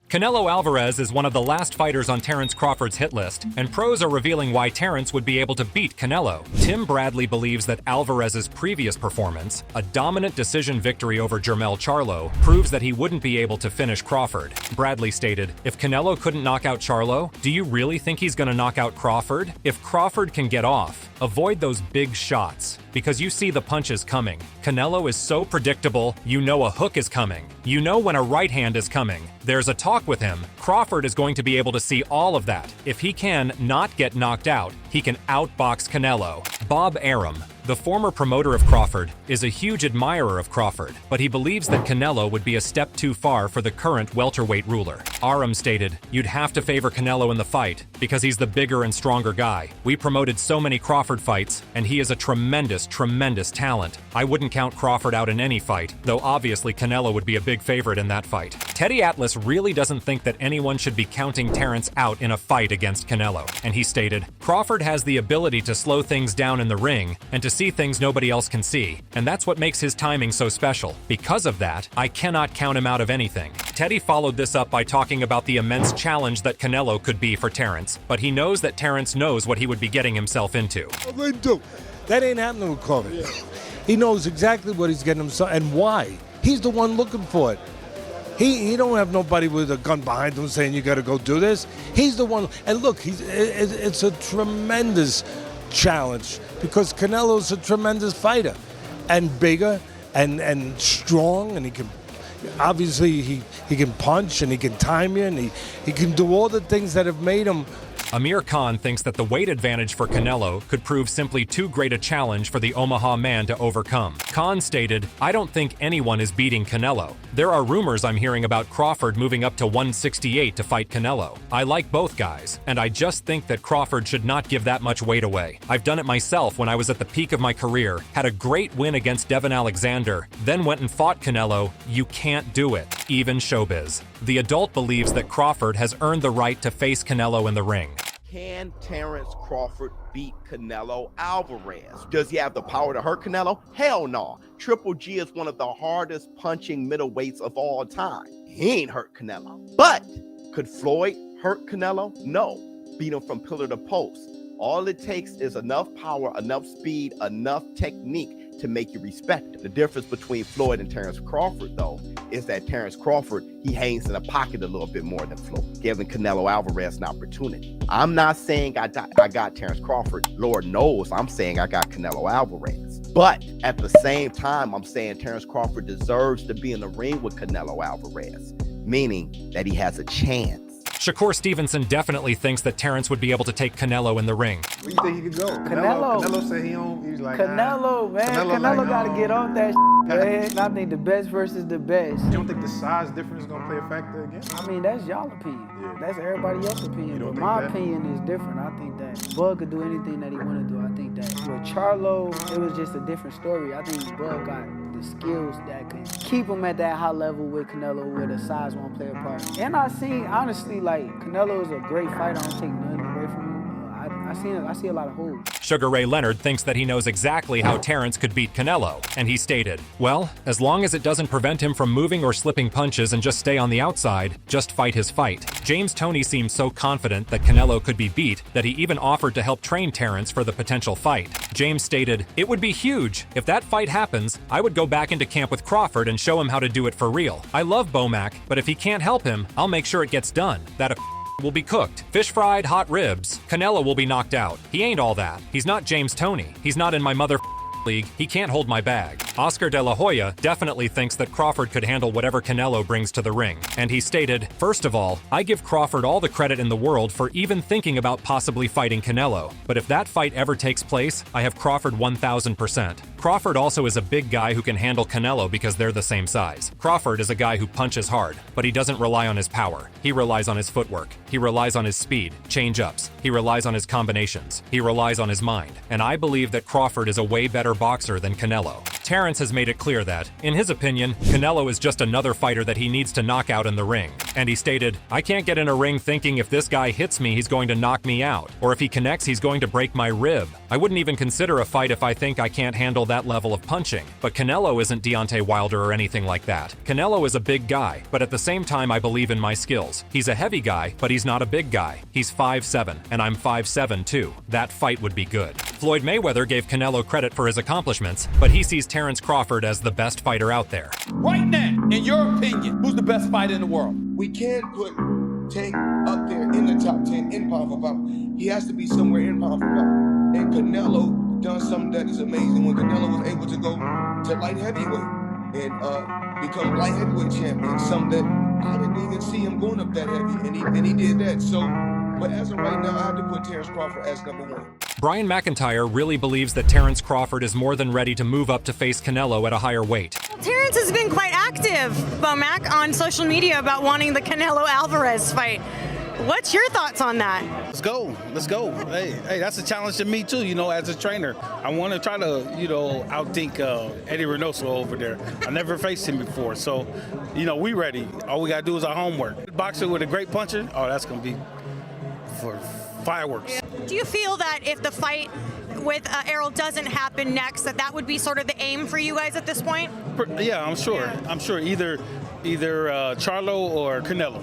Canelo Alvarez is one of the last fighters on Terence Crawford's hit list, and pros are revealing why Terence would be able to beat Canelo. Tim Bradley believes that Alvarez's previous performance, a dominant decision victory over Jermell Charlo, proves that he wouldn't be able to finish Crawford. Bradley stated, "If Canelo couldn't knock out Charlo, do you really think he's gonna knock out Crawford? If Crawford can get off, avoid those big shots, because you see the punches coming. Canelo is so predictable, you know a hook is coming. You know when a right hand is coming. There's a talk with him. Crawford is going to be able to see all of that. If he can not get knocked out, he can outbox Canelo." Bob Arum, the former promoter of Crawford, is a huge admirer of Crawford, but he believes that Canelo would be a step too far for the current welterweight ruler. Arum stated, "You'd have to favor Canelo in the fight, because he's the bigger and stronger guy. We promoted so many Crawford fights, and he is a tremendous talent. I wouldn't count Crawford out in any fight, though obviously Canelo would be a big favorite in that fight." Teddy Atlas really doesn't think that anyone should be counting Terence out in a fight against Canelo, and he stated, "Crawford has the ability to slow things down in the ring and to see things nobody else can see, and that's what makes his timing so special. Because of that, I cannot count him out of anything." Teddy followed this up by talking about the immense challenge that Canelo could be for Terence, but he knows that Terence knows what he would be getting himself into. That ain't happening with Crawford. Yeah. He knows exactly what he's getting himself and why. He's the one looking for it. He don't have nobody with a gun behind him saying you got to go do this. He's the one. And look, it's a tremendous challenge because Canelo's a tremendous fighter and bigger and strong, and he can obviously he can punch and he can time you and he can do all the things that have made him. Amir Khan thinks that the weight advantage for Canelo could prove simply too great a challenge for the Omaha man to overcome. Khan stated, "I don't think anyone is beating Canelo. There are rumors I'm hearing about Crawford moving up to 168 to fight Canelo. I like both guys, and I just think that Crawford should not give that much weight away. I've done it myself when I was at the peak of my career, had a great win against Devin Alexander, then went and fought Canelo. You can't do it, even showbiz." The adult believes that Crawford has earned the right to face Canelo in the ring. Can Terence Crawford beat Canelo Alvarez? Does he have the power to hurt Canelo? Hell no. Triple G is one of the hardest punching middleweights of all time. He ain't hurt Canelo. But could Floyd hurt Canelo? No. Beat him from pillar to post. All it takes is enough power, enough speed, enough technique to make you respect him. The difference between Floyd and Terence Crawford, though, is that Terence Crawford, he hangs in the pocket a little bit more than Floyd, giving Canelo Alvarez an opportunity. I'm not saying I got Terence Crawford. Lord knows I'm saying I got Canelo Alvarez. But at the same time, I'm saying Terence Crawford deserves to be in the ring with Canelo Alvarez, meaning that he has a chance. Shakur Stevenson definitely thinks that Terence would be able to take Canelo in the ring. Where you think he could go? Canelo said he don't. He's like Canelo, man. Canelo got to get off that man. I think the best versus the best. You don't think the size difference is gonna play a factor again? I mean, that's y'all opinion. Yeah. That's everybody else's opinion. But my opinion is different. I think that Bud could do anything that he want to do. I think that with Charlo, it was just a different story. I think Bud got the skills that could keep him at that high level with Canelo, where the size won't play a part. And I seen, honestly, like, Canelo is a great fighter. I don't take nothing away from him. I see a lot of holes. Sugar Ray Leonard thinks that he knows exactly how Terence could beat Canelo, and he stated, "Well, as long as it doesn't prevent him from moving or slipping punches and just stay on the outside, just fight his fight." James Toney seemed so confident that Canelo could be beat that he even offered to help train Terence for the potential fight. James stated, "It would be huge. If that fight happens, I would go back into camp with Crawford and show him how to do it for real. I love Bomac, but if he can't help him, I'll make sure it gets done. That will be cooked. Fish fried, hot ribs. Canelo will be knocked out. He ain't all that. He's not James Toney. He's not in my mother league. He can't hold my bag." Oscar De La Hoya definitely thinks that Crawford could handle whatever Canelo brings to the ring, and he stated, "First of all, I give Crawford all the credit in the world for even thinking about possibly fighting Canelo, but if that fight ever takes place, I have Crawford 1000%. Crawford also is a big guy who can handle Canelo because they're the same size. Crawford is a guy who punches hard, but he doesn't rely on his power. He relies on his footwork. He relies on his speed, change-ups. He relies on his combinations. He relies on his mind, and I believe that Crawford is a way better boxer than Canelo." Terrence has made it clear that, in his opinion, Canelo is just another fighter that he needs to knock out in the ring. And he stated, "I can't get in a ring thinking if this guy hits me, he's going to knock me out, or if he connects, he's going to break my rib. I wouldn't even consider a fight if I think I can't handle that level of punching." But Canelo isn't Deontay Wilder or anything like that. Canelo is a big guy, but at the same time I believe in my skills. He's a heavy guy, but he's not a big guy. He's 5'7", and I'm 5'7" too. That fight would be good. Floyd Mayweather gave Canelo credit for his accomplishments, but he sees Terrence Crawford as the best fighter out there. Right now, in your opinion, who's the best fighter in the world? We can't put Tank up there in the top 10 in pound for pound. He has to be somewhere in pound for pound. And Canelo done something that is amazing when Canelo was able to go to light heavyweight and become light heavyweight champion. Something that I didn't even see him going up that heavy, and he did that. So, but as of right now, I have to put Terrence Crawford as number one. Brian McIntyre really believes that Terrence Crawford is more than ready to move up to face Canelo at a higher weight. Terrence has been quite active, Bomac, on social media about wanting the Canelo-Alvarez fight. What's your thoughts on that? Let's go. Let's go. Hey, that's a challenge to me too, as a trainer. I want to try to, outthink Eddie Reynoso over there. I never faced him before, so, we ready. All we got to do is our homework. Boxer with a great puncher, that's going to be for fireworks. Do you feel that if the fight with Errol doesn't happen next, that would be sort of the aim for you guys at this point? Yeah, I'm sure. Yeah. I'm sure either Charlo or Canelo.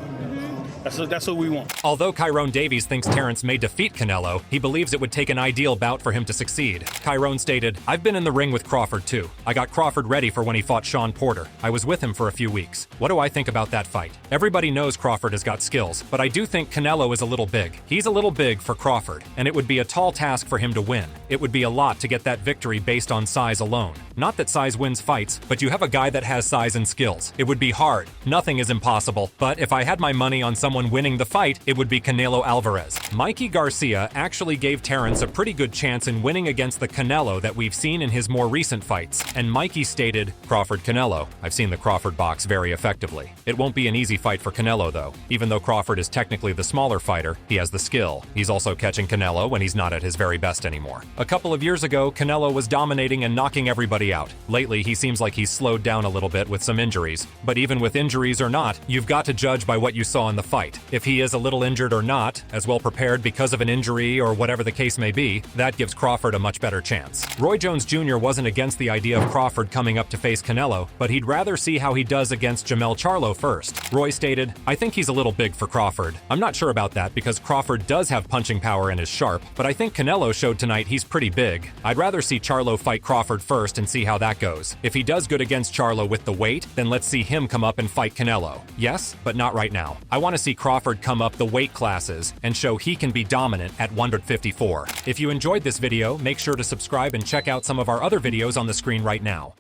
That's what we want. Although Kyrone Davies thinks Terrence may defeat Canelo, he believes it would take an ideal bout for him to succeed. Kyrone stated, "I've been in the ring with Crawford too. I got Crawford ready for when he fought Sean Porter. I was with him for a few weeks. What do I think about that fight? Everybody knows Crawford has got skills, but I do think Canelo is a little big. He's a little big for Crawford, and it would be a tall task for him to win. It would be a lot to get that victory based on size alone. Not that size wins fights, but you have a guy that has size and skills. It would be hard. Nothing is impossible, but if I had my money on someone winning the fight, it would be Canelo Alvarez." Mikey Garcia actually gave Terrence a pretty good chance in winning against the Canelo that we've seen in his more recent fights, and Mikey stated, "Crawford-Canelo. I've seen the Crawford box very effectively. It won't be an easy fight for Canelo though. Even though Crawford is technically the smaller fighter, he has the skill. He's also catching Canelo when he's not at his very best anymore. A couple of years ago, Canelo was dominating and knocking everybody out. Lately, he seems like he's slowed down a little bit with some injuries. But even with injuries or not, you've got to judge by what you saw in the fight. If he is a little injured or not, as well prepared because of an injury or whatever the case may be, that gives Crawford a much better chance." Roy Jones Jr. wasn't against the idea of Crawford coming up to face Canelo, but he'd rather see how he does against Jamel Charlo first. Roy stated, "I think he's a little big for Crawford. I'm not sure about that because Crawford does have punching power and is sharp, but I think Canelo showed tonight he's pretty big. I'd rather see Charlo fight Crawford first and see how that goes. If he does good against Charlo with the weight, then let's see him come up and fight Canelo. Yes, but not right now. I want to see Crawford come up the weight classes and show he can be dominant at 154. If you enjoyed this video, make sure to subscribe and check out some of our other videos on the screen right now.